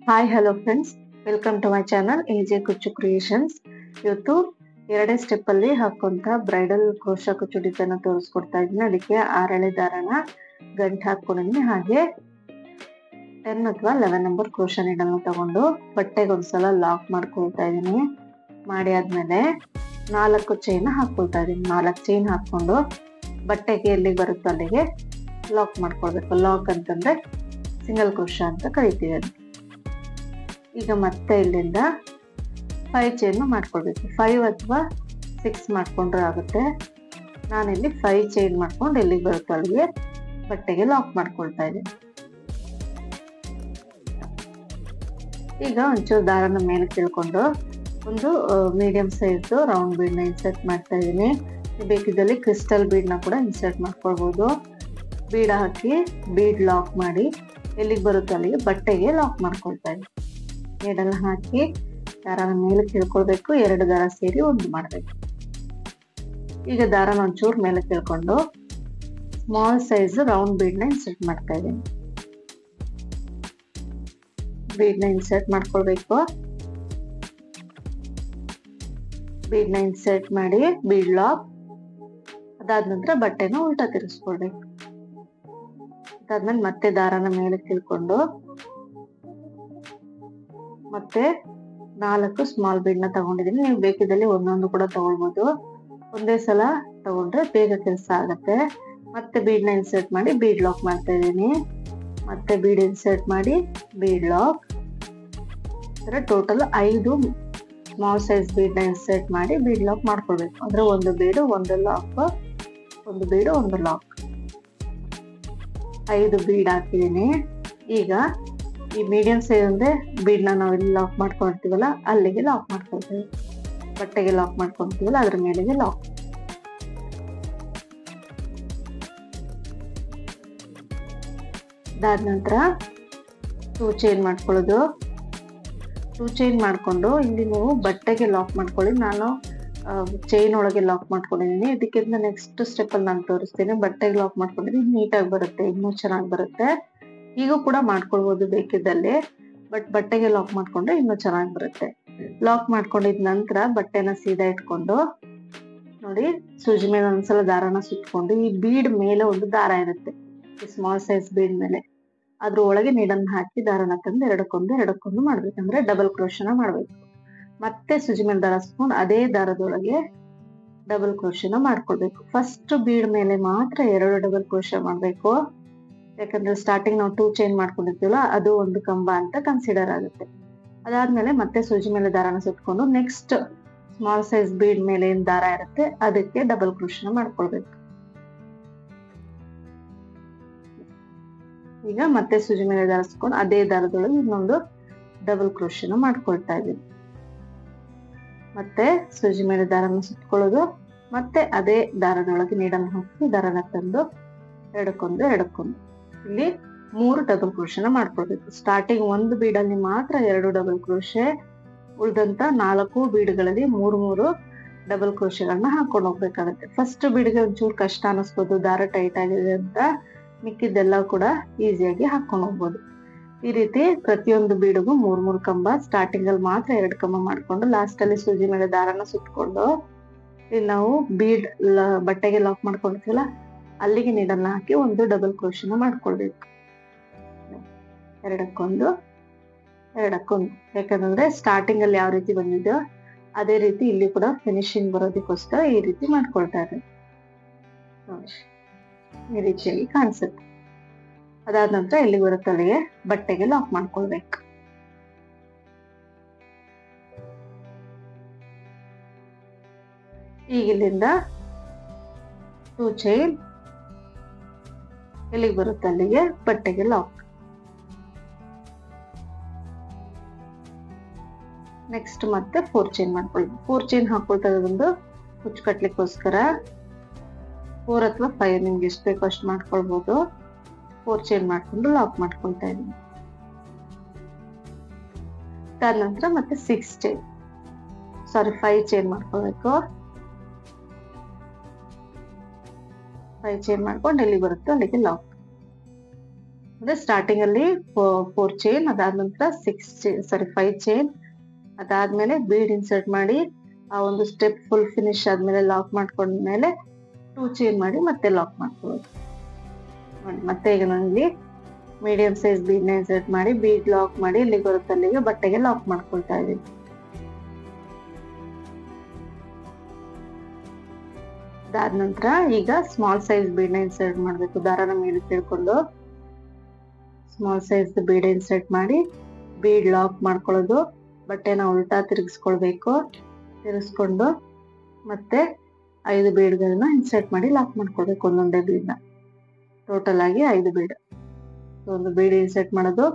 Hi hello friends, welcome to my channel AJ ಕುಚ್ಚು creations. ಇವತ್ತು ಎರಡೇ ಸ್ಟೆಪ್ ಅಲ್ಲಿ ಹಾಕುವಂತ ಬ್ರೈಡಲ್ ಕ್ರೋಶಾ ಕುಚ್ಚು ಡಿಸೈನ್ ತೋರಿಸ್ಕೊಡ್ತಾ ಇದ್ದೀನಿ. ಅದಕ್ಕೆ 6 ಎಳೆ ದಾರನ ಗಂಟು ಹಾಕೊಂಡಿದ್ದೀನಿ. ಹಾಗೆ 10 ಅಥವಾ 11 ನಂಬರ್ ಕ್ರೋಶಾ ನೀಡಲ್ನ ತಗೊಂಡು ಬಟ್ಟೆಗೆ ಒಂದ್ಸಲ ಲಾಕ್ ಮಾಡ್ಕೊಳ್ತಾ ಇದ್ದೀನಿ. ಮಾಡಿ ಆದ್ಮೇಲೆ 4 ಚೈನ್ ಹಾಕೊಳ್ತಾ ಇದ್ದೀನಿ. 4 ಚೈನ್ ಹಾಕೊಂಡು ಬಟ್ಟೆಗೆ ಎಲ್ಲಿಗೆ ಬರುತ್ತೋ ಅಲ್ಲಿಗೆ ಲಾಕ್ ಮಾಡ್ಕೊಳ್ಬೇಕು. ಲಾಕ್ ಅಂತಂದ್ರೆ ಸಿಂಗಲ್ ಕ್ರೋಶಾ ಅಂತ ಕರಿತೀವಿ ಅದು. ಈಗ ಮತ್ತೆ ಇಲ್ಲಿಂದ 5 ಚೈನ್ ಮಾಡ್ಕೊಳ್ಬೇಕು. 5 ಅಥವಾ 6 ಮಾಡ್ಕೊಂಡ್ರೆ ಆಗುತ್ತೆ. ನಾನಿಲ್ಲಿ 5 ಚೈನ್ ಮಾಡ್ಕೊಂಡು ಎಲ್ಲಿಗೆ ಬರುತ್ತೋ ಅಲ್ಲಿಗೆ ಬಟ್ಟೆಗೆ ಲಾಕ್ ಮಾಡ್ಕೊಳ್ತಾ ಇದ್ದೀನಿ. ಈಗ ಒಂಚೂರು ದಾರನ ಮೇಲೆ ತಿಳ್ಕೊಂಡು ಒಂದು ಮೀಡಿಯಂ ಸೈಜ್ ರೌಂಡ್ ಬೀಡ್ ನ ಇನ್ಸರ್ಟ್ ಮಾಡ್ತಾ ಇದ್ದೀನಿ. ಬೇಕಿದ್ದಲ್ಲಿ ಕ್ರಿಸ್ಟಲ್ ಬೀಡ್ ನ ಕೂಡ ಇನ್ಸರ್ಟ್ ಮಾಡ್ಕೊಳ್ಬಹುದು. ಬೀಡ್ ಹಾಕಿ ಬೀಡ್ ಲಾಕ್ ಮಾಡಿ ಎಲ್ಲಿಗೆ ಬರುತ್ತೋ ಅಲ್ಲಿಗೆ ಬಟ್ಟೆಗೆ ಲಾಕ್ ಮಾಡ್ಕೊಳ್ತಾ ಇದ್ದೀನಿ. ನೀಡಲ್ ಹಾಕಿ ದಾರನ ಮೇಲೆ ತಿಳ್ಕೊಳ್ಬೇಕು. 2 ದಾರ ಸೇರಿ ಒಂದು ಮಾಡ್ಬೇಕು. ಈಗ ದಾರನ ಒಂಚೂರು ಮೇಲೆ ತಿಳ್ಕೊಂಡು ಸ್ಮಾಲ್ ಸೈಜ್ ರೌಂಡ್ ಬೀಡ್ ನ ಇನ್ಸರ್ಟ್ ಮಾಡ್ತಾ ಇದ್ದೀನಿ. ಬೀಡ್ ನ ಇನ್ಸರ್ಟ್ ಮಾಡ್ಕೊಳ್ಬೇಕು. ಬೀಡ್ ನ ಇನ್ಸರ್ಟ್ ಮಾಡಿ ಬೀಡ್ ಲಾಕ್. ಅದಾದ ನಂತರ ಬಟ್ಟೆನ ಉಲ್ಟಾ ತಿರ್ಗಿಸ್ಕೊಳ್ಬೇಕು. ಅದಾದ್ಮೇಲೆ ಮತ್ತೆ ದಾರನ ಮೇಲೆ ತಿಳ್ಕೊಂಡು ಮತ್ತೆ 4 ಸ್ಮಾಲ್ ಬೀಡ್ ನ ತಗೊಂಡಿದ್ದೀನಿ. ನೀವು ಬೇಕಿದ್ದಲ್ಲಿ ಒಂದೊಂದು ಕೂಡ ತಗೊಳ್ಬಹುದು. ಒಂದೇ ಸಲ ತಗೊಂಡ್ರೆ ಬೇಗ ಕೆಲಸ ಆಗತ್ತೆ. ಮತ್ತೆ ಬೀಡ್ ನ ಇನ್ಸರ್ಟ್ ಮಾಡಿ ಬೀಡ್ ಲಾಕ್ ಮಾಡ್ತಾ ಇದ್ದೀನಿ. ಮತ್ತೆ ಬೀಡ್ ಇನ್ಸರ್ಟ್ ಮಾಡಿ bead lock. Total 5 small size bead ನ ಇನ್ಸರ್ಟ್ ಮಾಡಿ ಬೀಡ್ ಲಾಕ್ ಮಾಡ್ಕೊಳ್ಬೇಕು. ಅಂದ್ರೆ ಒಂದು ಬೀಡು ಒಂದು ಲಾಕ್, ಒಂದು ಬೀಡು ಒಂದು ಲಾಕ್. 5 ಬೀಡ್ ಹಾಕಿದ್ದೀನಿ. ಈಗ ಈ ಮೀಡಿಯಂ ಸೈಜ್ ಅಂದ್ರೆ ಬೀಡ್ ನ ನಾವು ಇಲ್ಲಿ ಲಾಕ್ ಮಾಡ್ಕೊಳ್ತೀವಲ್ಲ ಅಲ್ಲಿಗೆ ಲಾಕ್ ಮಾಡ್ಕೊಳ್ತೀವಿ. ಬಟ್ಟೆಗೆ ಲಾಕ್ ಮಾಡ್ಕೊಳ್ತೀವಲ್ಲ ಅದ್ರ ಮೇಲೆಗೆ ಲಾಕ್. ಅದಾದ ನಂತರ 2 ಚೈನ್ ಮಾಡ್ಕೊಳ್ಳೋದು. 2 ಚೈನ್ ಮಾಡ್ಕೊಂಡು ಇಲ್ಲಿ ನೀವು ಬಟ್ಟೆಗೆ ಲಾಕ್ ಮಾಡ್ಕೊಳ್ಳಿ. ನಾನು ಚೈನ್ ಒಳಗೆ ಲಾಕ್ ಮಾಡ್ಕೊಂಡಿದ್ದೀನಿ. ಇದಕ್ಕಿಂತ ನೆಕ್ಸ್ಟ್ ಸ್ಟೆಪ್ ಅಲ್ಲಿ ನಾನು ತೋರಿಸ್ತೀನಿ. ಬಟ್ಟೆಗೆ ಲಾಕ್ ಮಾಡ್ಕೊಂಡಿದ್ದೀನಿ. ನೀಟಾಗಿ ಬರುತ್ತೆ, ಇನ್ನೂ ಚೆನ್ನಾಗಿ ಬರುತ್ತೆ. ಈಗ ಕೂಡ ಮಾಡ್ಕೊಳ್ಬಹುದು ಬೇಕಿದ್ದಲ್ಲಿ, ಬಟ್ ಬಟ್ಟೆಗೆ ಲಾಕ್ ಮಾಡ್ಕೊಂಡ್ರೆ ಇನ್ನೂ ಚೆನ್ನಾಗಿ ಬರುತ್ತೆ. ಲಾಕ್ ಮಾಡ್ಕೊಂಡಿದ ನಂತರ ಬಟ್ಟೆನ ಸೀದಾ ಇಟ್ಕೊಂಡು ನೋಡಿ, ಸೂಜಿ ಮೇಲೆ ಒಂದ್ಸಲ ದಾರನ ಸುತ್ಕೊಂಡು ಈ ಬೀಡ್ ಮೇಲೆ ಒಂದು ದಾರ ಇರುತ್ತೆ, ಈ ಸ್ಮಾಲ್ ಸೈಜ್ ಬೀಡ್ ಮೇಲೆ. ಅದ್ರ ಒಳಗೆ ನೀಡನ್ನ ಹಾಕಿ ದಾರನ ತಂದು ಎರಡಕ್ಕೊಂದು ಮಾಡ್ಬೇಕಂದ್ರೆ ಡಬಲ್ ಕ್ರೋಶನ ಮಾಡ್ಬೇಕು. ಮತ್ತೆ ಸೂಜಿ ಮೇಲೆ ದಾರ ಸುತ್ಕೊಂಡು ಅದೇ ದಾರದೊಳಗೆ ಡಬಲ್ ಕ್ರೋಶನ ಮಾಡ್ಕೊಳ್ಬೇಕು. ಫಸ್ಟ್ ಬೀಡ್ ಮೇಲೆ ಮಾತ್ರ 2 ಡಬಲ್ ಕ್ರೋಶ ಮಾಡ್ಬೇಕು. ಯಾಕಂದ್ರೆ ಸ್ಟಾರ್ಟಿಂಗ್ ನಾವು 2 ಚೈನ್ ಮಾಡ್ಕೊಂಡಿರ್ತೀವಲ್ಲ ಅದು ಒಂದು ಕಂಬ ಅಂತ ಕನ್ಸಿಡರ್ ಆಗುತ್ತೆ. ಅದಾದ್ಮೇಲೆ ಮತ್ತೆ ಸೂಜಿ ಮೇಲೆ ದಾರನ ಸುತ್ಕೊಂಡು ನೆಕ್ಸ್ಟ್ ಸ್ಮಾಲ್ ಸೈಜ್ ಬೀಡ್ ಮೇಲೆ ಏನ್ ದಾರ ಇರುತ್ತೆ ಅದಕ್ಕೆ ಡಬಲ್ ಕ್ರೋಶನ ಮಾಡ್ಕೊಳ್ಬೇಕು. ಈಗ ಮತ್ತೆ ಸೂಜಿ ಮೇಲೆ ದಾರ ಸುತ್ಕೊಂಡು ಅದೇ ದಾರದೊಳಗೆ ಇನ್ನೊಂದು ಡಬಲ್ ಕ್ರೋಶನ ಮಾಡ್ಕೊಳ್ತಾ ಇದ್ದೀನಿ. ಮತ್ತೆ ಸೂಜಿ ಮೇಲೆ ದಾರನ ಸುತ್ಕೊಳ್ಳೋದು, ಮತ್ತೆ ಅದೇ ದಾರದೊಳಗೆ ನೀಡನ್ನು ಹಾಕಿ ದಾರನ ತಂದು ಎರಡಕ್ಕೊಂದು ಇಲ್ಲಿ 3 ಡಬಲ್ ಕ್ರೋಶನ ಮಾಡ್ಕೊಳ್ಬೇಕು. ಸ್ಟಾರ್ಟಿಂಗ್ 1 ಬೀಡಲ್ಲಿ ಮಾತ್ರ 2 ಡಬಲ್ ಕ್ರೋಶೆ, ಉಳಿದಂತ 4 ಬೀಡ್ಗಳಲ್ಲಿ 3 ಡಬಲ್ ಕ್ರೋಶೆಗಳನ್ನ ಹಾಕೊಂಡು ಹೋಗ್ಬೇಕಾಗತ್ತೆ. ಫಸ್ಟ್ ಬೀಡ್ಗೆ ಒಂಚೂರು ಕಷ್ಟ ಅನಿಸ್ಬೋದು, ದಾರ ಟೈಟ್ ಆಗಿದೆ ಅಂತ. ಮಿಕ್ಕಿದ್ದೆಲ್ಲ ಕೂಡ ಈಸಿಯಾಗಿ ಹಾಕೊಂಡು ಹೋಗ್ಬೋದು. ಈ ರೀತಿ ಪ್ರತಿಯೊಂದು ಬೀಡಿಗೂ 3 ಕಂಬ. ಸ್ಟಾರ್ಟಿಂಗ್ ಅಲ್ಲಿ ಮಾತ್ರ 2 ಕಂಬ ಮಾಡ್ಕೊಂಡು ಲಾಸ್ಟ್ ಅಲ್ಲಿ ಸೂಜಿ ಮೇಲೆ ದಾರನ ಸುತ್ಕೊಂಡು ಇಲ್ಲಿ ನಾವು ಬೀಡ್ ಬಟ್ಟೆಗೆ ಲಾಕ್ ಮಾಡ್ಕೊಂಡಿರ್ತೀವಲ್ಲ ಅಲ್ಲಿಗೆ ನೀಡನ್ನ ಹಾಕಿ ಒಂದು ಡಬಲ್ ಕ್ರೋಶನ ಮಾಡ್ಕೊಳ್ಬೇಕು. ಎರಡಕ್ಕೊಂದು. ಯಾಕಂದ್ರೆ ಸ್ಟಾರ್ಟಿಂಗ್ ಅಲ್ಲಿ ಯಾವ ರೀತಿ ಬಂದಿದೆಯೋ ಅದೇ ರೀತಿ ಇಲ್ಲಿ ಕೂಡ ಫಿನಿಶಿಂಗ್ ಬರೋದಕ್ಕೋಸ್ಕರ ಈ ರೀತಿ ಮಾಡ್ಕೊಳ್ತಾ ಇದ್ದಾರೆ. ಈ ರೀತಿಯಾಗಿ ಕಾಣಿಸುತ್ತೆ. ಅದಾದ ನಂತರ ಎಲ್ಲಿ ಬರುತ್ತೆ ಅಲ್ಲಿಗೆ ಬಟ್ಟೆಗೆ ಲಾಕ್ ಮಾಡ್ಕೊಳ್ಬೇಕು. ಈಗ ಇಲ್ಲಿಂದ 2 ಚೈನ್ ಎಲ್ಲಿಗೆ ಬರುತ್ತೆ ಅಲ್ಲಿಗೆ ಬಟ್ಟೆಗೆ ಲಾಕ್. ನೆಕ್ಸ್ಟ್ ಮತ್ತೆ 4 ಚೈನ್ ಮಾಡ್ಕೊಳ್ಳಿ. 4 ಚೈನ್ ಹಾಕೊಳ್ತಾ ಇರೋದು ಕುಚ್ಚು ಕಟ್ಲಿಕ್ಕೋಸ್ಕರ. 4 ಅಥವಾ 5 ನಿಮ್ಗೆ ಎಷ್ಟು ಬೇಕೋ ಅಷ್ಟು ಮಾಡ್ಕೊಳ್ಬಹುದು. 4 ಚೈನ್ ಮಾಡ್ಕೊಂಡು ಲಾಕ್ ಮಾಡ್ಕೊಳ್ತಾ ಇದ್ದೀನಿ. ಅದಾದ ನಂತರ ಮತ್ತೆ 5 ಚೈನ್ ಮಾಡ್ಕೊಳ್ಬೇಕು. 5 ಚೈನ್ ಮಾಡ್ಕೊಂಡು ಎಲ್ಲಿ ಬರುತ್ತೋ ಅಲ್ಲಿಗೆ ಲಾಕ್. ಅಂದ್ರೆ ಸ್ಟಾರ್ಟಿಂಗ್ ಅಲ್ಲಿ 4 ಚೈನ್, ಅದಾದ ನಂತರ 5 ಚೈನ್, ಅದಾದ್ಮೇಲೆ ಬೀಡ್ ಇನ್ಸರ್ಟ್ ಮಾಡಿ ಆ ಒಂದು ಸ್ಟೆಪ್ ಫುಲ್ ಫಿನಿಶ್ ಆದ್ಮೇಲೆ ಲಾಕ್ ಮಾಡ್ಕೊಂಡ್ಮೇಲೆ 2 ಚೈನ್ ಮಾಡಿ ಮತ್ತೆ ಲಾಕ್ ಮಾಡ್ಕೊಳ್ಳೋದು. ಮತ್ತೆ ಈಗ ನಾನಿಲ್ಲಿ ಮೀಡಿಯಂ ಸೈಜ್ ಬೀಡ್ ನ ಇನ್ಸರ್ಟ್ ಮಾಡಿ ಬೀಡ್ ಲಾಕ್ ಮಾಡಿ ಇಲ್ಲಿ ಬರುತ್ತೆ ಅಲ್ಲಿಗೆ ಬಟ್ಟೆಗೆ ಲಾಕ್ ಮಾಡ್ಕೊಳ್ತಾ ಇದೀನಿ. ಅದಾದ ನಂತರ ಈಗ ಸ್ಮಾಲ್ ಸೈಜ್ ಬೀಡ್ ನ ಇನ್ಸರ್ಟ್ ಮಾಡ್ಬೇಕು. ದಾರನ ಮೇಲೆ ತಿಳ್ಕೊಂಡು ಸ್ಮಾಲ್ ಸೈಜ್ ಬೀಡ್ ಇನ್ಸರ್ಟ್ ಮಾಡಿ ಬೀಡ್ ಲಾಕ್ ಮಾಡ್ಕೊಳ್ಳೋದು. ಬಟ್ಟೆನ ಉಲ್ಟಾ ತಿರುಗಿಸ್ಕೊಳ್ಬೇಕು. ತಿರುಗಿಸ್ಕೊಂಡು ಮತ್ತೆ 5 ಬೀಡ್ಗಳನ್ನ ಇನ್ಸರ್ಟ್ ಮಾಡಿ ಲಾಕ್ ಮಾಡ್ಕೊಳ್ಬೇಕು. ಒಂದೊಂದೇ ಬೀಡ್ನ ಟೋಟಲ್ ಆಗಿ 5 ಬೀಡ್. ಒಂದು ಬೀಡ್ ಇನ್ಸರ್ಟ್ ಮಾಡೋದು,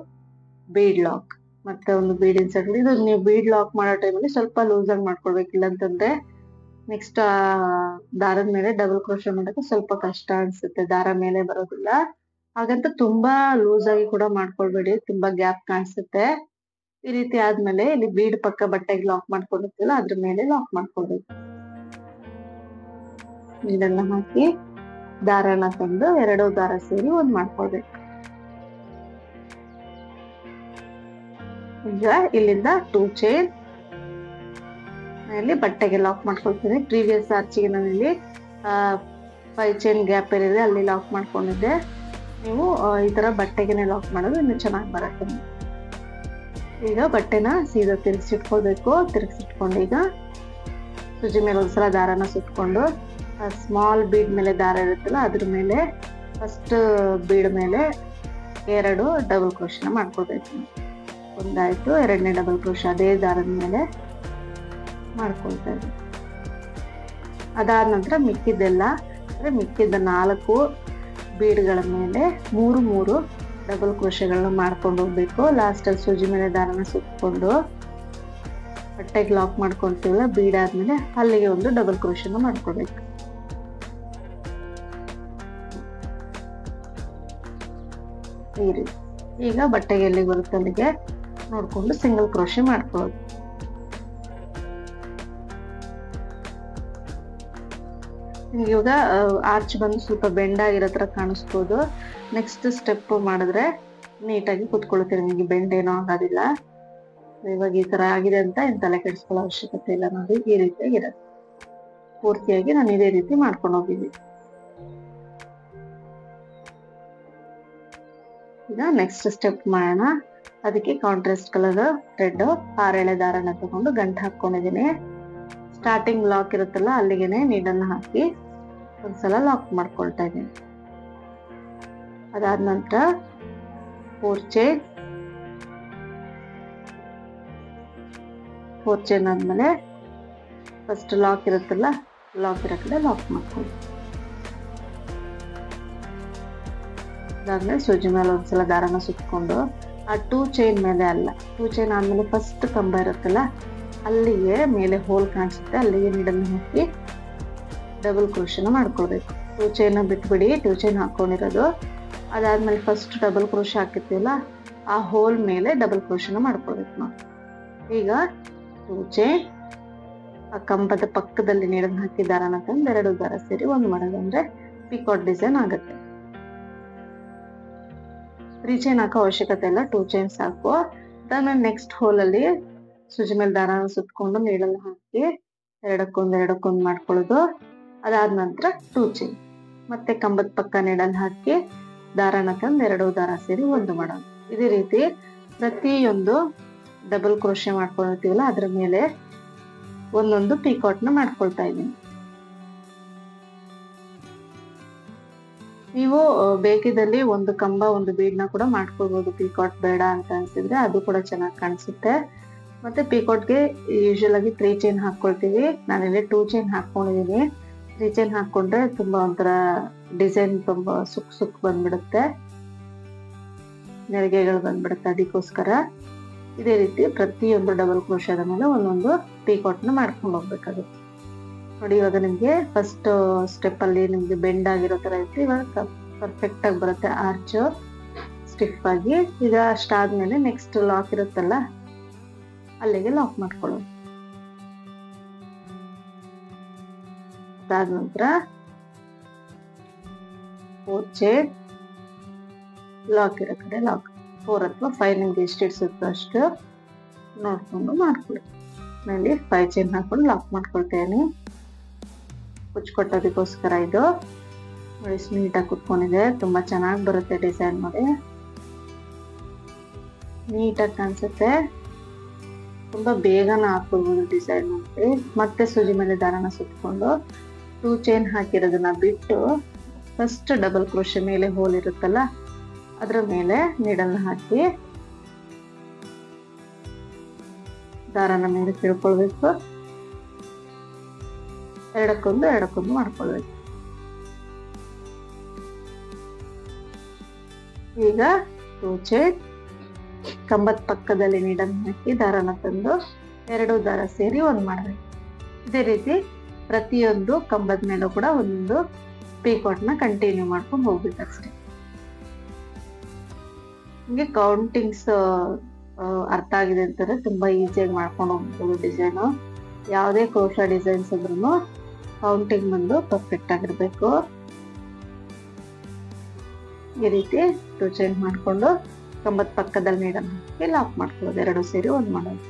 ಬೀಡ್ ಲಾಕ್, ಮತ್ತೆ ಒಂದು ಬೀಡ್ ಇನ್ಸರ್ಟ್ ಮಾಡಿ. ಇದು ನೀವು ಬೀಡ್ ಲಾಕ್ ಮಾಡೋ ಟೈಮಲ್ಲಿ ಸ್ವಲ್ಪ ಲೂಸ್ ಆಗಿ ಮಾಡ್ಕೊಳ್ಬೇಕಿಲ್ಲ ಅಂತಂದ್ರೆ ನೆಕ್ಸ್ಟ್ ದಾರದ ಮೇಲೆ ಡಬಲ್ ಕ್ರೋಶೆ ಮಾಡೋಕೆ ಸ್ವಲ್ಪ ಕಷ್ಟ ಅನ್ಸುತ್ತೆ, ದಾರ ಮೇಲೆ ಬರೋದಿಲ್ಲ. ಹಾಗಂತ ತುಂಬಾ ಲೂಸ್ ಆಗಿ ಕೂಡ ಮಾಡ್ಕೊಳ್ಬೇಡಿ, ತುಂಬಾ ಗ್ಯಾಪ್ ಕಾಣಿಸುತ್ತೆ. ಈ ರೀತಿ ಆದ್ಮೇಲೆ ಇಲ್ಲಿ ಬೀಡ್ ಪಕ್ಕ ಬಟ್ಟೆಗೆ ಲಾಕ್ ಮಾಡ್ಕೊಂಡಿರ್ತೀವಲ್ಲ ಅದ್ರ ಮೇಲೆ ಲಾಕ್ ಮಾಡ್ಕೊಳ್ಬೇಕು. ಇದೆಲ್ಲ ಹಾಕಿ ದಾರನ ತಂದು 2 ದಾರ ಸೇರಿ ಒಂದ್ ಮಾಡ್ಕೊಳ್ಬೇಕು. ಈಗ ಇಲ್ಲಿಂದ 2 ಚೈನ್ ಇಲ್ಲಿ ಬಟ್ಟೆಗೆ ಲಾಕ್ ಮಾಡ್ಕೊಳ್ತೀನಿ. ಪ್ರೀವಿಯಸ್ ಆರ್ಚಿಗೆ ನಾನಿಲ್ಲಿ 5 ಚೈನ್ ಗ್ಯಾಪ್ ಏನಿದೆ ಅಲ್ಲಿ ಲಾಕ್ ಮಾಡ್ಕೊಂಡಿದ್ದೆ. ನೀವು ಈ ತರ ಬಟ್ಟೆಗೆನೆ ಲಾಕ್ ಮಾಡೋದು ಇನ್ನು ಚೆನ್ನಾಗಿ ಬರುತ್ತೆ. ಈಗ ಬಟ್ಟೆನ ಸೀದಾ ತಿರ್ಗಿಸಿಟ್ಕೊಳ್ಬೇಕು. ತಿರ್ಗಿಸಿಟ್ಕೊಂಡು ಈಗ ಸುಜಿ ಮೇಲೆ ಒಂದ್ಸಲ ದಾರನ ಸುತ್ಕೊಂಡು ಸ್ಮಾಲ್ ಬೀಡ್ ಮೇಲೆ ದಾರ ಇರುತ್ತಲ್ಲ ಅದ್ರ ಮೇಲೆ ಫಸ್ಟ್ ಬೀಡ್ ಮೇಲೆ 2 ಡಬಲ್ ಕ್ರೋಶನ ಮಾಡ್ಕೊಳ್ಬೇಕು. ಒಂದಾಯ್ತು, 2ನೇ ಡಬಲ್ ಕ್ರೋಶ ಅದೇ ದಾರದ ಮೇಲೆ ಮಾಡ್ಕೊಳ್ತಾ ಇದ್ದೀನಿ. ಅದಾದ ನಂತರ ಮಿಕ್ಕಿದ್ದೆಲ್ಲ ಅಂದ್ರೆ ಮಿಕ್ಕಿದ್ದ 4 ಬೀಡ್ಗಳ ಮೇಲೆ 3 ಡಬಲ್ ಕ್ರೋಶೆಗಳನ್ನ ಮಾಡ್ಕೊಂಡು ಹೋಗ್ಬೇಕು. ಲಾಸ್ಟ್ ಅಲ್ಲಿ ಸೂಜಿ ಮೇಲೆ ದಾರನ ಸುತ್ಕೊಂಡು ಬಟ್ಟೆಗೆ ಲಾಕ್ ಮಾಡ್ಕೊಳ್ತೀವಲ್ಲ ಬೀಡ್ ಆದ್ಮೇಲೆ ಅಲ್ಲಿಗೆ ಒಂದು ಡಬಲ್ ಕ್ರೋಶನ ಮಾಡ್ಕೊಳ್ಬೇಕು. ಈ ರೀತಿ ಈಗ ಬಟ್ಟೆಗೆ ಎಲ್ಲಿಗೆ ಬರುತ್ತೆ ಅಲ್ಲಿಗೆ ನೋಡ್ಕೊಂಡು ಸಿಂಗಲ್ ಕ್ರೋಶೆ ಮಾಡ್ಕೊಳ್ಳೋದು. ಇವಾಗ ಆರ್ಚ್ ಬಂದು ಸ್ವಲ್ಪ ಬೆಂಡ್ ಆಗಿರೋ ತರ ಕಾಣಿಸ್ಬೋದು. ನೆಕ್ಸ್ಟ್ ಸ್ಟೆಪ್ ಮಾಡಿದ್ರೆ ನೀಟಾಗಿ ಕುತ್ಕೊಳ್ತೀರಿ, ನಿಮಗೆ ಬೆಂಡ್ ಏನೋ ಆಗೋದಿಲ್ಲ. ಇವಾಗ ಈ ತರ ಆಗಿದೆ ಅಂತ ಏನ್ ತಲೆ ಕೆಡಿಸ್ಕೊಳ್ಳೋ ಅವಶ್ಯಕತೆ ಇಲ್ಲ. ನೋಡಿ ಈ ರೀತಿಯಾಗಿರುತ್ತೆ. ಪೂರ್ತಿಯಾಗಿ ನಾನು ಇದೇ ರೀತಿ ಮಾಡ್ಕೊಂಡು ಹೋಗಿದ್ದೀನಿ. ಈಗ ನೆಕ್ಸ್ಟ್ ಸ್ಟೆಪ್ ಮಾಡೋಣ. ಅದಕ್ಕೆ ಕಾಂಟ್ರಾಸ್ಟ್ ಕಲರ್ ರೆಡ್ 6 ಎಳೆ ದಾರನ ತಗೊಂಡು ಗಂಟು ಹಾಕೊಂಡಿದ್ದೀನಿ. ಸ್ಟಾರ್ಟಿಂಗ್ ಲಾಕ್ ಇರುತ್ತಲ್ಲ ಅಲ್ಲಿಗೆನೆ ನೀಡನ್ನ ಹಾಕಿ ಒಂದ್ಸಲ ಲಾಕ್ ಮಾಡ್ಕೊಳ್ತಾ ಇದ್ದೀನಿ. ಅದಾದ ನಂತರ 4 ಚೈನ್ ಆದ್ಮೇಲೆ ಫಸ್ಟ್ ಲಾಕ್ ಇರುತ್ತಲ್ಲ ಲಾಕ್ ಇರೋ ಕಡೆ ಲಾಕ್ ಮಾಡ್ಕೊಳ್ಳಿ. ಅದಾದ್ಮೇಲೆ ಸೂಜಿ ಮೇಲೆ ಒಂದ್ಸಲ ದಾರನ ಸುತ್ಕೊಂಡು ಆ 2 ಚೈನ್ ಮೇಲೆ ಅಲ್ಲ, 2 ಚೈನ್ ಆದ್ಮೇಲೆ ಫಸ್ಟ್ ಕಂಬ ಇರುತ್ತಲ್ಲ ಅಲ್ಲಿಗೆ ಮೇಲೆ ಹೋಲ್ ಕಾಣಿಸುತ್ತೆ, ಅಲ್ಲಿಗೆ ನೀಡನ್ನು ಹಾಕಿ ಡಬಲ್ ಕ್ರೋಶನ ಮಾಡ್ಕೊಳ್ಬೇಕು. 2 ಚೈನ್ ಬಿಟ್ಬಿಡಿ, 2 ಚೈನ್ ಹಾಕೊಂಡಿರೋದು. ಅದಾದ್ಮೇಲೆ ಫಸ್ಟ್ ಡಬಲ್ ಕ್ರೋಶ ಹಾಕಿರ್ತೀವಲ್ಲ ಆ ಹೋಲ್ ಮೇಲೆ ಡಬಲ್ ಕ್ರೋಶನ ಮಾಡ್ಕೊಳ್ಬೇಕು ನಾವು. ಈಗ 2 ಚೈನ್ ಆ ಕಂಬದ ಪಕ್ಕದಲ್ಲಿ ನೀಡನ್ನು ಹಾಕಿ ದಾರನ ತಂದು 2 ದಾರ ಸೇರಿ ಒಂದು ಮಾಡೋದು, ಅಂದ್ರೆ ಪಿಕಾಟ್ ಡಿಸೈನ್ ಆಗುತ್ತೆ. 3 ಚೈನ್ ಹಾಕೋ ಅವಶ್ಯಕತೆ ಇಲ್ಲ, 2 ಚೈನ್ ಸಾಕು. ಅದಾದ್ಮೇಲೆ ನೆಕ್ಸ್ಟ್ ಹೋಲ್ ಅಲ್ಲಿ ಸೂಜಿ ಮೇಲೆ ದಾರನ ಸುತ್ಕೊಂಡು ನೀಡನ್ನು ಹಾಕಿ ಎರಡಕ್ಕೊಂದು ಮಾಡ್ಕೊಳ್ಳೋದು. ಅದಾದ ನಂತರ 2 ಚೈನ್ ಮತ್ತೆ ಕಂಬದ ಪಕ್ಕ ನೀಡಲ್ ಹಾಕಿ ದಾರನ ತಂದು 2 ದಾರ ಸೇರಿ ಒಂದು ಮಾಡೋದು. ಇದೇ ರೀತಿ ಪ್ರತಿಯೊಂದು ಡಬಲ್ ಕ್ರೋಶೆ ಮಾಡ್ಕೊಂಡಿರ್ತೀವಲ್ಲ ಅದ್ರ ಮೇಲೆ ಒಂದೊಂದು ಪಿಕಾಟ್ ನ ಮಾಡ್ಕೊಳ್ತಾ ಇದ್ದೀನಿ. ನೀವು ಬೇಕಿದಲ್ಲಿ ಒಂದು ಕಂಬ ಒಂದು ಬೀಡ್ ನ ಕೂಡ ಮಾಡ್ಕೊಳ್ಬಹುದು. ಪಿಕಾಟ್ ಬೇಡ ಅಂತ ಅನ್ಸಿದ್ರೆ ಅದು ಕೂಡ ಚೆನ್ನಾಗಿ ಕಾಣಿಸುತ್ತೆ. ಮತ್ತೆ ಪಿಕಾಟ್ಗೆ ಯೂಶುವಲ್ ಆಗಿ 3 ಚೈನ್ ಹಾಕೊಳ್ತೀವಿ. ನಾನಿಲ್ಲಿ 2 ಚೈನ್ ಹಾಕೊಂಡಿದೀನಿ. 3 ಚೈನ್ ಹಾಕೊಂಡ್ರೆ ತುಂಬಾ ಒಂಥರ ಡಿಸೈನ್ ತುಂಬಾ ಸುಕ್ ಬಂದ್ಬಿಡುತ್ತೆ, ನೆರಿಗೆಗಳು ಬಂದ್ಬಿಡುತ್ತೆ. ಅದಕ್ಕೋಸ್ಕರ ಇದೇ ರೀತಿ ಪ್ರತಿಯೊಂದು ಡಬಲ್ ಕ್ರೋಶದ ಮೇಲೆ ಒಂದೊಂದು ಪಿಕಾಟ್ ನ ಮಾಡ್ಕೊಂಡು ಹೋಗ್ಬೇಕಾಗುತ್ತೆ. ನೋಡಿ ಇವಾಗ ನಿಮ್ಗೆ ಫಸ್ಟ್ ಸ್ಟೆಪ್ ಅಲ್ಲಿ ನಿಮ್ಗೆ ಬೆಂಡ್ ಆಗಿರೋ ತರ ಇರುತ್ತೆ. ಇವಾಗ ಪರ್ಫೆಕ್ಟ್ ಆಗಿ ಬರುತ್ತೆ ಆರ್ಚ್ ಸ್ಟಿಫ್ ಆಗಿ. ಈಗ ಅಷ್ಟಾದ್ಮೇಲೆ ನೆಕ್ಸ್ಟ್ ಲಾಕ್ ಇರುತ್ತಲ್ಲ ಅಲ್ಲಿಗೆ ಲಾಕ್ ಮಾಡ್ಕೊಳ್ಳೋದು. ಅದಾದ ನಂತರ 4 ಚೈನ್ ಲಾಕ್ ಇರೋ ಕಡೆ ಲಾಕ್ 4 ಅಥವಾ 5 ನಿಮ್ಗೆ ಎಷ್ಟು ಇಡ್ಸುತ್ತೋ ಅಷ್ಟು ನೋಡ್ಕೊಂಡು ಮಾಡ್ಕೊಳ್ಳಿ. ನಲ್ಲಿ 5 ಚೈನ್ ಹಾಕೊಂಡು ಲಾಕ್ ಮಾಡ್ಕೊಳ್ತೇನೆ. ಕುಚ್ಕೊಟ್ಟೋದಕ್ಕೋಸ್ಕರ ಇದು ನೋಡಿ ನೀಟಾಗಿ ಕುತ್ಕೊಂಡಿದೆ. ತುಂಬಾ ಚೆನ್ನಾಗಿ ಬರುತ್ತೆ ಡಿಸೈನ್ ನೋಡಿ, ನೀಟಾಗಿ ಕಾಣಿಸುತ್ತೆ. ತುಂಬಾ ಬೇಗನ ಹಾಕ್ಬಿಡ್ಬೋದು ಡಿಸೈನ್ ನೋಡಿ. ಮತ್ತೆ ಸೂಜಿ ಮೇಲೆ ದಾರನ ಸುತ್ಕೊಂಡು 2 ಚೈನ್ ಹಾಕಿರೋದನ್ನ ಬಿಟ್ಟು ಫಸ್ಟ್ ಡಬಲ್ ಕ್ರೋಶೆ ಮೇಲೆ ಹೋಲ್ ಇರುತ್ತಲ್ಲ ಅದ್ರ ಮೇಲೆ ನೀಡಲ್ನ ಹಾಕಿ ದಾರನ ಮೇಲೆ ತಿಳ್ಕೊಳ್ಬೇಕು. ಎರಡಕ್ಕೊಂದು ಮಾಡ್ಕೊಳ್ಬೇಕು. ಈಗ 2 ಚೈನ್ ಕಂಬದ ಪಕ್ಕದಲ್ಲಿ ನೀಡಲ್ ಹಾಕಿ ದಾರನ ತಂದು 2 ದಾರ ಸೇರಿ ಒಂದ್ ಮಾಡ್ಬೇಕು. ಇದೇ ರೀತಿ ಪ್ರತಿಯೊಂದು ಕಂಬದ ಮೇಲೂ ಕೂಡ ಒಂದು ಪೀಕಾಟ್ ನ ಕಂಟಿನ್ಯೂ ಮಾಡ್ಕೊಂಡು ಹೋಗ್ಬೇಕು ಅಷ್ಟೇ. ನಿಮ್ಗೆ ಕೌಂಟಿಂಗ್ಸ್ ಅರ್ಥ ಆಗಿದೆ ಅಂತಂದ್ರೆ ತುಂಬಾ ಈಸಿಯಾಗಿ ಮಾಡ್ಕೊಂಡು ಹೋಗ್ಬೋದು ಡಿಸೈನ್. ಯಾವುದೇ ಕ್ರೋಶಾ ಡಿಸೈನ್ಸ್ ಅಂದ್ರೂ ಕೌಂಟಿಂಗ್ ಬಂದು ಪರ್ಫೆಕ್ಟ್ ಆಗಿರ್ಬೇಕು. ಈ ರೀತಿ 2 ಚೈನ್ ಮಾಡ್ಕೊಂಡು ಕಂಬದ ಪಕ್ಕದಲ್ಲಿ ನೀಡಲ್ ಹಾಕಿ ಲಾಕ್ ಮಾಡ್ಕೊಳ್ಳೋದು. 2 ಸೇರಿ ಒಂದ್ ಮಾಡೋದು.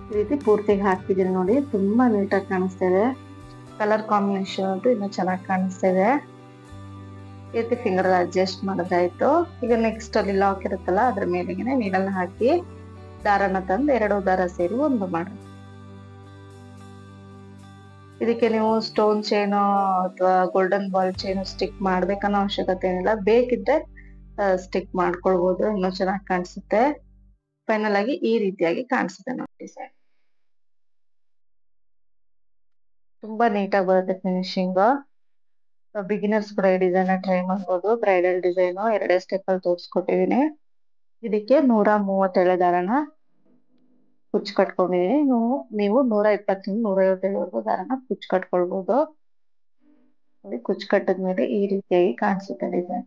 ಈ ರೀತಿ ಪೂರ್ತಿಗೆ ಹಾಕಿದೀನಿ ನೋಡಿ, ತುಂಬಾ ನೀಟಾಗಿ ಕಾಣಿಸ್ತಾ ಇದೆ. ಕಲರ್ ಕಾಂಬಿನೇಷನ್ ಅಂತೂ ಇನ್ನೂ ಚೆನ್ನಾಗಿ ಕಾಣಿಸ್ತಾ ಇದೆ. ಈ ರೀತಿ ಫಿಂಗರ್ ಅಡ್ಜಸ್ಟ್ ಮಾಡೋದಾಯ್ತು. ಈಗ ನೆಕ್ಸ್ಟ್ ಅಲ್ಲಿ ಲಾಕ್ ಇರುತ್ತಲ್ಲ ಅದ್ರ ಮೇಲೆಗೆ ನೀಡಲ್ನ ಹಾಕಿ ದಾರನ ತಂದು 2 ದಾರ ಸೇರಿ ಒಂದು ಮಾಡೋದು. ಇದಕ್ಕೆ ನೀವು ಸ್ಟೋನ್ ಚೈನ್ ಅಥವಾ ಗೋಲ್ಡನ್ ಬಾಲ್ ಚೈನ್ ಸ್ಟಿಕ್ ಮಾಡ್ಬೇಕನ್ನೋ ಅವಶ್ಯಕತೆ ಏನಿಲ್ಲ. ಬೇಕಿದ್ರೆ ಸ್ಟಿಕ್ ಮಾಡ್ಕೊಳ್ಬಹುದು, ಇನ್ನೂ ಚೆನ್ನಾಗಿ ಕಾಣಿಸುತ್ತೆ. ಫೈನಲ್ ಆಗಿ ಈ ರೀತಿಯಾಗಿ ಕಾಣಿಸುತ್ತೆ ನೋಡಿ ಡಿಸೈನ್. ತುಂಬಾ ನೀಟಾಗಿ ಬರುತ್ತೆ ಫಿನಿಶಿಂಗ್. ಬಿಗಿನರ್ಸ್ ಕೂಡ ಈ ಡಿಸೈನ್ ಟ್ರೈ ಮಾಡ್ಬೋದು. ಬ್ರೈಡಲ್ ಡಿಸೈನ್ 2 ಸ್ಟೆಪ್ ಅಲ್ಲಿ ತೋರಿಸ್ಕೊಟ್ಟಿದೀನಿ. ಇದಕ್ಕೆ 137 ದಾರನ ಕುಚ್ ಕಟ್ಕೊಂಡಿದೀನಿ. ನೀವು 120 157 ದಾರನ ಕುಚ್ ಕಟ್ಕೊಳ್ಬಹುದು. ಕುಚ್ ಕಟ್ಟದ್ಮೇಲೆ ಈ ರೀತಿಯಾಗಿ ಕಾಣಿಸುತ್ತೆ ಡಿಸೈನ್.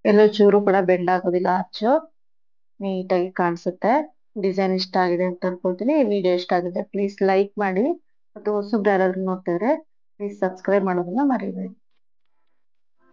ಎಲ್ಲೋ ಚೂರು ಕೂಡ ಬೆಂಡ್ ಆಗೋದಿಲ್ಲ, ಅಚ್ಚು ನೀಟಾಗಿ ಕಾಣಿಸುತ್ತೆ. ಡಿಸೈನ್ ಇಷ್ಟ ಆಗಿದೆ ಅಂತ ಅನ್ಕೊಳ್ತೀನಿ. ಈ ವಿಡಿಯೋ ಇಷ್ಟ ಆಗಿದೆ ಪ್ಲೀಸ್ ಲೈಕ್ ಮಾಡಿ, ಮತ್ತು ಹೊಸಬ್ರು ಯಾರಾದ್ರೂ ನೋಡ್ತಿದ್ರೆ ಪ್ಲೀಸ್ ಸಬ್ಸ್ಕ್ರೈಬ್ ಮಾಡೋದನ್ನ ಮರಿಬೇಡಿ.